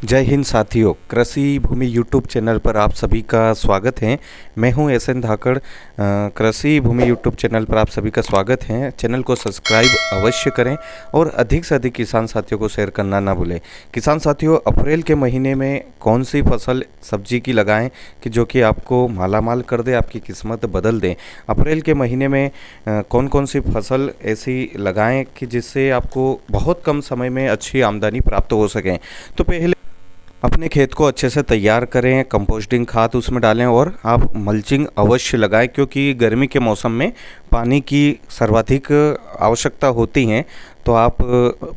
जय हिंद साथियों, कृषि भूमि यूट्यूब चैनल पर आप सभी का स्वागत है। मैं हूं एस.एन. धाकड़। कृषि भूमि यूट्यूब चैनल पर आप सभी का स्वागत है। चैनल को सब्सक्राइब अवश्य करें और अधिक से अधिक किसान साथियों को शेयर करना ना भूलें। किसान साथियों, अप्रैल के महीने में कौन सी फसल सब्जी की लगाएं कि जो कि आपको मालामाल कर दे, आपकी किस्मत बदल दे। अप्रैल के महीने में कौन कौन सी फसल ऐसी लगाएं कि जिससे आपको बहुत कम समय में अच्छी आमदनी प्राप्त हो सके। तो पहले अपने खेत को अच्छे से तैयार करें, कंपोस्टिंग खाद उसमें डालें और आप मल्चिंग अवश्य लगाएं, क्योंकि गर्मी के मौसम में पानी की सर्वाधिक आवश्यकता होती है। तो आप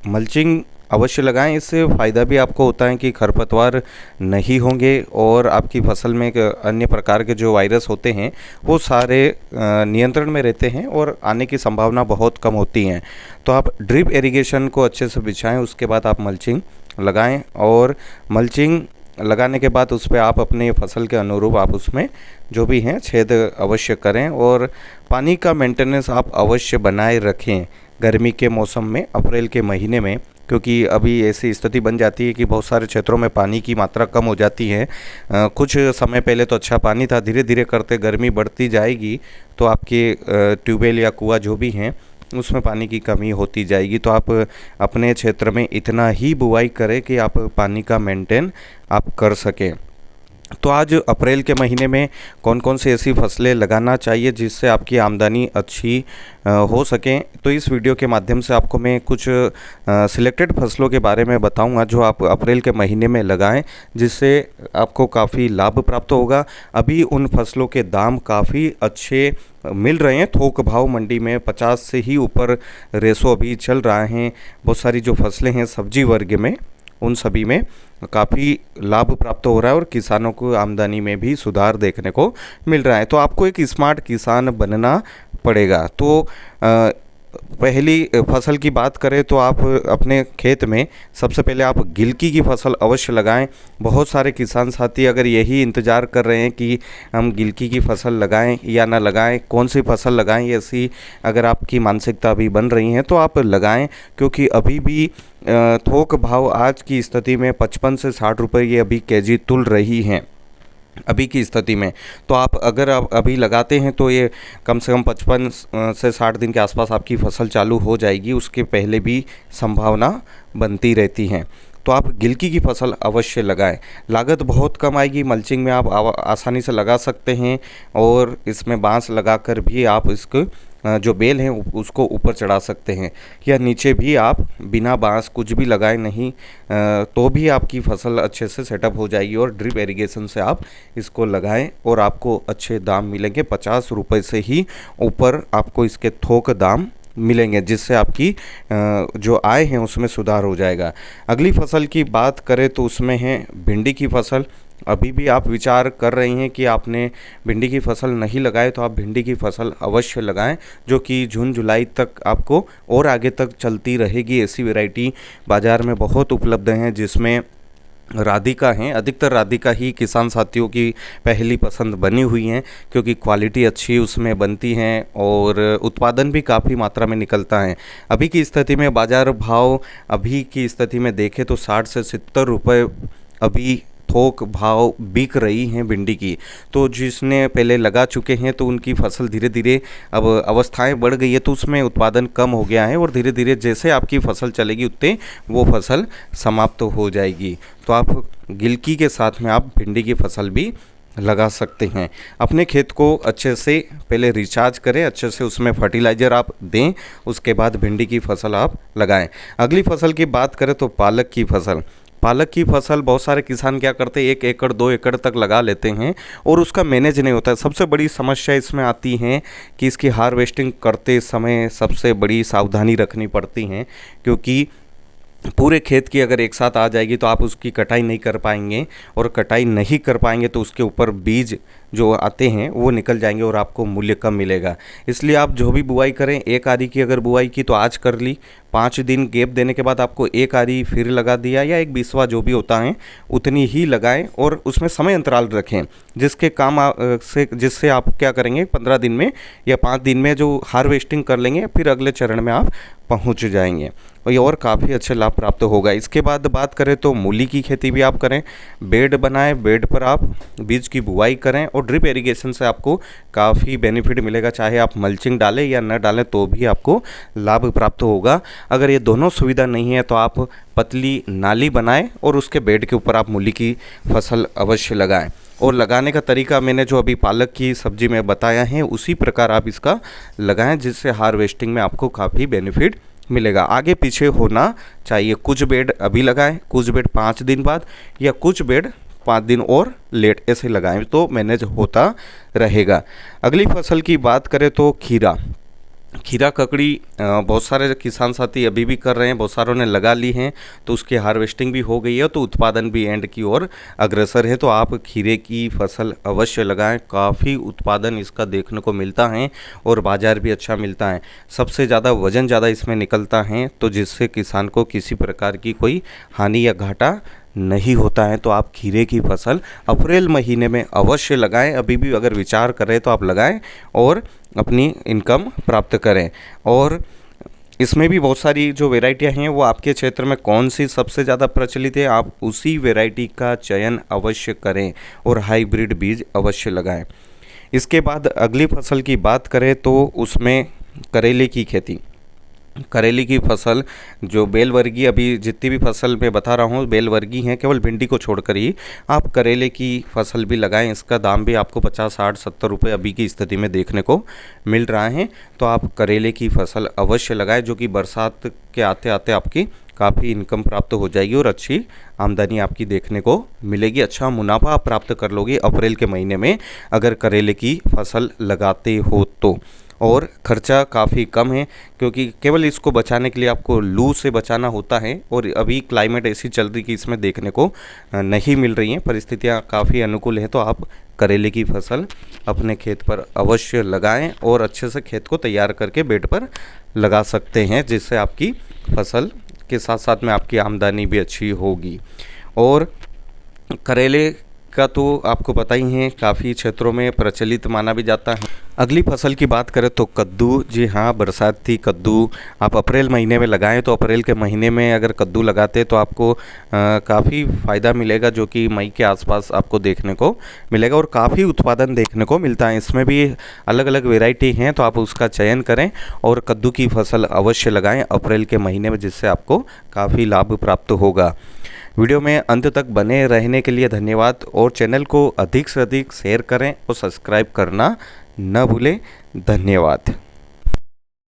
मल्चिंग अवश्य लगाएं। इससे फ़ायदा भी आपको होता है कि खरपतवार नहीं होंगे और आपकी फसल में अन्य प्रकार के जो वायरस होते हैं वो सारे नियंत्रण में रहते हैं और आने की संभावना बहुत कम होती है। तो आप ड्रिप इरिगेशन को अच्छे से बिछाएं, उसके बाद आप मल्चिंग लगाएं और मल्चिंग लगाने के बाद उस पर आप अपने फसल के अनुरूप आप उसमें जो भी हैं छेद अवश्य करें और पानी का मेंटेनेंस आप अवश्य बनाए रखें गर्मी के मौसम में, अप्रैल के महीने में, क्योंकि अभी ऐसी स्थिति बन जाती है कि बहुत सारे क्षेत्रों में पानी की मात्रा कम हो जाती है। कुछ समय पहले तो अच्छा पानी था, धीरे धीरे करते गर्मी बढ़ती जाएगी तो आपके ट्यूबवेल या कुआं जो भी हैं उसमें पानी की कमी होती जाएगी। तो आप अपने क्षेत्र में इतना ही बुवाई करें कि आप पानी का मेंटेन आप कर सकें। तो आज अप्रैल के महीने में कौन कौन सी ऐसी फसलें लगाना चाहिए जिससे आपकी आमदनी अच्छी हो सकें, तो इस वीडियो के माध्यम से आपको मैं कुछ सिलेक्टेड फसलों के बारे में बताऊंगा जो आप अप्रैल के महीने में लगाएं, जिससे आपको काफ़ी लाभ प्राप्त होगा। अभी उन फसलों के दाम काफ़ी अच्छे मिल रहे हैं। थोक भाव मंडी में 50 से ही ऊपर रेशो अभी चल रहा है। बहुत सारी जो फसलें हैं सब्जी वर्ग में, उन सभी में काफ़ी लाभ प्राप्त हो रहा है और किसानों को आमदनी में भी सुधार देखने को मिल रहा है। तो आपको एक स्मार्ट किसान बनना पड़ेगा। तो पहली फसल की बात करें तो आप अपने खेत में सबसे पहले आप गिलकी की फसल अवश्य लगाएं। बहुत सारे किसान साथी अगर यही इंतज़ार कर रहे हैं कि हम गिलकी की फसल लगाएं या ना लगाएं, कौन सी फसल लगाएं, ऐसी अगर आपकी मानसिकता अभी बन रही है तो आप लगाएं, क्योंकि अभी भी थोक भाव आज की स्थिति में 55 से 60 रुपये ये अभी केजी तुल रही हैं अभी की स्थिति में। तो आप अगर आप अभी लगाते हैं तो ये कम से कम 55 से 60 दिन के आसपास आपकी फसल चालू हो जाएगी, उसके पहले भी संभावना बनती रहती है। तो आप गिलकी की फसल अवश्य लगाएं। लागत बहुत कम आएगी, मल्चिंग में आप आसानी से लगा सकते हैं और इसमें बांस लगाकर भी आप इसको जो बेल हैं उसको ऊपर चढ़ा सकते हैं, या नीचे भी आप बिना बांस कुछ भी लगाए नहीं तो भी आपकी फसल अच्छे से सेटअप हो जाएगी। और ड्रिप इरिगेशन से आप इसको लगाएं और आपको अच्छे दाम मिलेंगे। 50 रुपये से ही ऊपर आपको इसके थोक दाम मिलेंगे, जिससे आपकी जो आय है उसमें सुधार हो जाएगा। अगली फसल की बात करें तो उसमें है भिंडी की फसल। अभी भी आप विचार कर रही हैं कि आपने भिंडी की फसल नहीं लगाए तो आप भिंडी की फसल अवश्य लगाएं, जो कि जून जुलाई तक आपको और आगे तक चलती रहेगी। ऐसी वैरायटी बाज़ार में बहुत उपलब्ध हैं जिसमें राधिका हैं। अधिकतर राधिका ही किसान साथियों की पहली पसंद बनी हुई हैं, क्योंकि क्वालिटी अच्छी उसमें बनती हैं और उत्पादन भी काफ़ी मात्रा में निकलता है। अभी की स्थिति में बाज़ार भाव अभी की स्थिति में देखें तो 60 से 70 रुपये अभी थोक भाव बिक रही हैं भिंडी की। तो जिसने पहले लगा चुके हैं तो उनकी फसल धीरे धीरे अब अवस्थाएं बढ़ गई है, तो उसमें उत्पादन कम हो गया है और धीरे धीरे जैसे आपकी फसल चलेगी उतने वो फसल समाप्त हो जाएगी। तो आप गिलकी के साथ में आप भिंडी की फसल भी लगा सकते हैं। अपने खेत को अच्छे से पहले रिचार्ज करें, अच्छे से उसमें फर्टिलाइज़र आप दें, उसके बाद भिंडी की फसल आप लगाएं। अगली फसल की बात करें तो पालक की फसल। पालक की फसल बहुत सारे किसान क्या करते हैं, 1 एकड़ 2 एकड़ तक लगा लेते हैं और उसका मैनेज नहीं होता है। सबसे बड़ी समस्या इसमें आती है कि इसकी हार्वेस्टिंग करते समय सबसे बड़ी सावधानी रखनी पड़ती है, क्योंकि पूरे खेत की अगर एक साथ आ जाएगी तो आप उसकी कटाई नहीं कर पाएंगे और कटाई नहीं कर पाएंगे तो उसके ऊपर बीज जो आते हैं वो निकल जाएंगे और आपको मूल्य कम मिलेगा। इसलिए आप जो भी बुआई करें, एक आरी की अगर बुआई की तो आज कर ली, 5 दिन गैप देने के बाद आपको एक आरी फिर लगा दिया या एक बीसवा जो भी होता है उतनी ही लगाएं और उसमें समय अंतराल रखें, जिसके काम जिससे आप क्या करेंगे 15 दिन में या 5 दिन में जो हार्वेस्टिंग कर लेंगे, फिर अगले चरण में आप पहुंच जाएंगे। और काफ़ी अच्छे लाभ प्राप्त होगा। इसके बाद बात करें तो मूली की खेती भी आप करें, बेड बनाएं, बेड पर आप बीज की बुआई करें और ड्रिप इरिगेशन से आपको काफ़ी बेनिफिट मिलेगा। चाहे आप मल्चिंग डालें या न डालें तो भी आपको लाभ प्राप्त होगा। अगर ये दोनों सुविधा नहीं है तो आप पतली नाली बनाएं और उसके बेड के ऊपर आप मूली की फसल अवश्य लगाएं। और लगाने का तरीका मैंने जो अभी पालक की सब्जी में बताया है उसी प्रकार आप इसका लगाएं, जिससे हार्वेस्टिंग में आपको काफ़ी बेनिफिट मिलेगा। आगे पीछे होना चाहिए, कुछ बेड अभी लगाएं, कुछ बेड 5 दिन बाद या कुछ बेड 5 दिन और लेट ऐसे लगाएं तो मैनेज होता रहेगा। अगली फसल की बात करें तो खीरा ककड़ी बहुत सारे किसान साथी अभी भी कर रहे हैं, बहुत सारों ने लगा ली हैं, तो उसकी हार्वेस्टिंग भी हो गई है, तो उत्पादन भी एंड की ओर अग्रसर है। तो आप खीरे की फसल अवश्य लगाएं, काफ़ी उत्पादन इसका देखने को मिलता है और बाज़ार भी अच्छा मिलता है। सबसे ज़्यादा वज़न ज़्यादा इसमें निकलता है, तो जिससे किसान को किसी प्रकार की कोई हानि या घाटा नहीं होता है। तो आप खीरे की फसल अप्रैल महीने में अवश्य लगाएं। अभी भी अगर विचार करें तो आप लगाएं और अपनी इनकम प्राप्त करें। और इसमें भी बहुत सारी जो वैरायटियां हैं वो आपके क्षेत्र में कौन सी सबसे ज़्यादा प्रचलित है, आप उसी वैरायटी का चयन अवश्य करें और हाइब्रिड बीज अवश्य लगाएं। इसके बाद अगली फसल की बात करें तो उसमें करेले की खेती। करेले की फसल जो बेल वर्गीय, अभी जितनी भी फसल मैं बता रहा हूँ बेल वर्गीय हैं, केवल भिंडी को छोड़कर ही आप करेले की फसल भी लगाएं। इसका दाम भी आपको 50, 60, 70 रुपये अभी की स्थिति में देखने को मिल रहा है। तो आप करेले की फसल अवश्य लगाएं, जो कि बरसात के आते आते आपकी काफ़ी इनकम प्राप्त हो जाएगी और अच्छी आमदनी आपकी देखने को मिलेगी। अच्छा मुनाफा आप प्राप्त कर लोगे अप्रैल के महीने में अगर करेले की फसल लगाते हो तो। और ख़र्चा काफ़ी कम है, क्योंकि केवल इसको बचाने के लिए आपको लू से बचाना होता है। और अभी क्लाइमेट ऐसी चल रही कि इसमें देखने को नहीं मिल रही हैं, परिस्थितियाँ काफ़ी अनुकूल हैं। तो आप करेले की फसल अपने खेत पर अवश्य लगाएं और अच्छे से खेत को तैयार करके बेड पर लगा सकते हैं, जिससे आपकी फसल के साथ साथ में आपकी आमदनी भी अच्छी होगी। और करेले का तो आपको पता ही है, काफ़ी क्षेत्रों में प्रचलित माना भी जाता है। अगली फसल की बात करें तो कद्दू। जी हाँ, बरसाती कद्दू आप अप्रैल महीने में लगाएं, तो अप्रैल के महीने में अगर कद्दू लगाते तो आपको काफ़ी फ़ायदा मिलेगा, जो कि मई के आसपास आपको देखने को मिलेगा और काफ़ी उत्पादन देखने को मिलता है। इसमें भी अलग अलग वेराइटी हैं, तो आप उसका चयन करें और कद्दू की फसल अवश्य लगाएँ अप्रैल के महीने में, जिससे आपको काफ़ी लाभ प्राप्त होगा। वीडियो में अंत तक बने रहने के लिए धन्यवाद और चैनल को अधिक से अधिक शेयर करें और सब्सक्राइब करना न भूलें। धन्यवाद।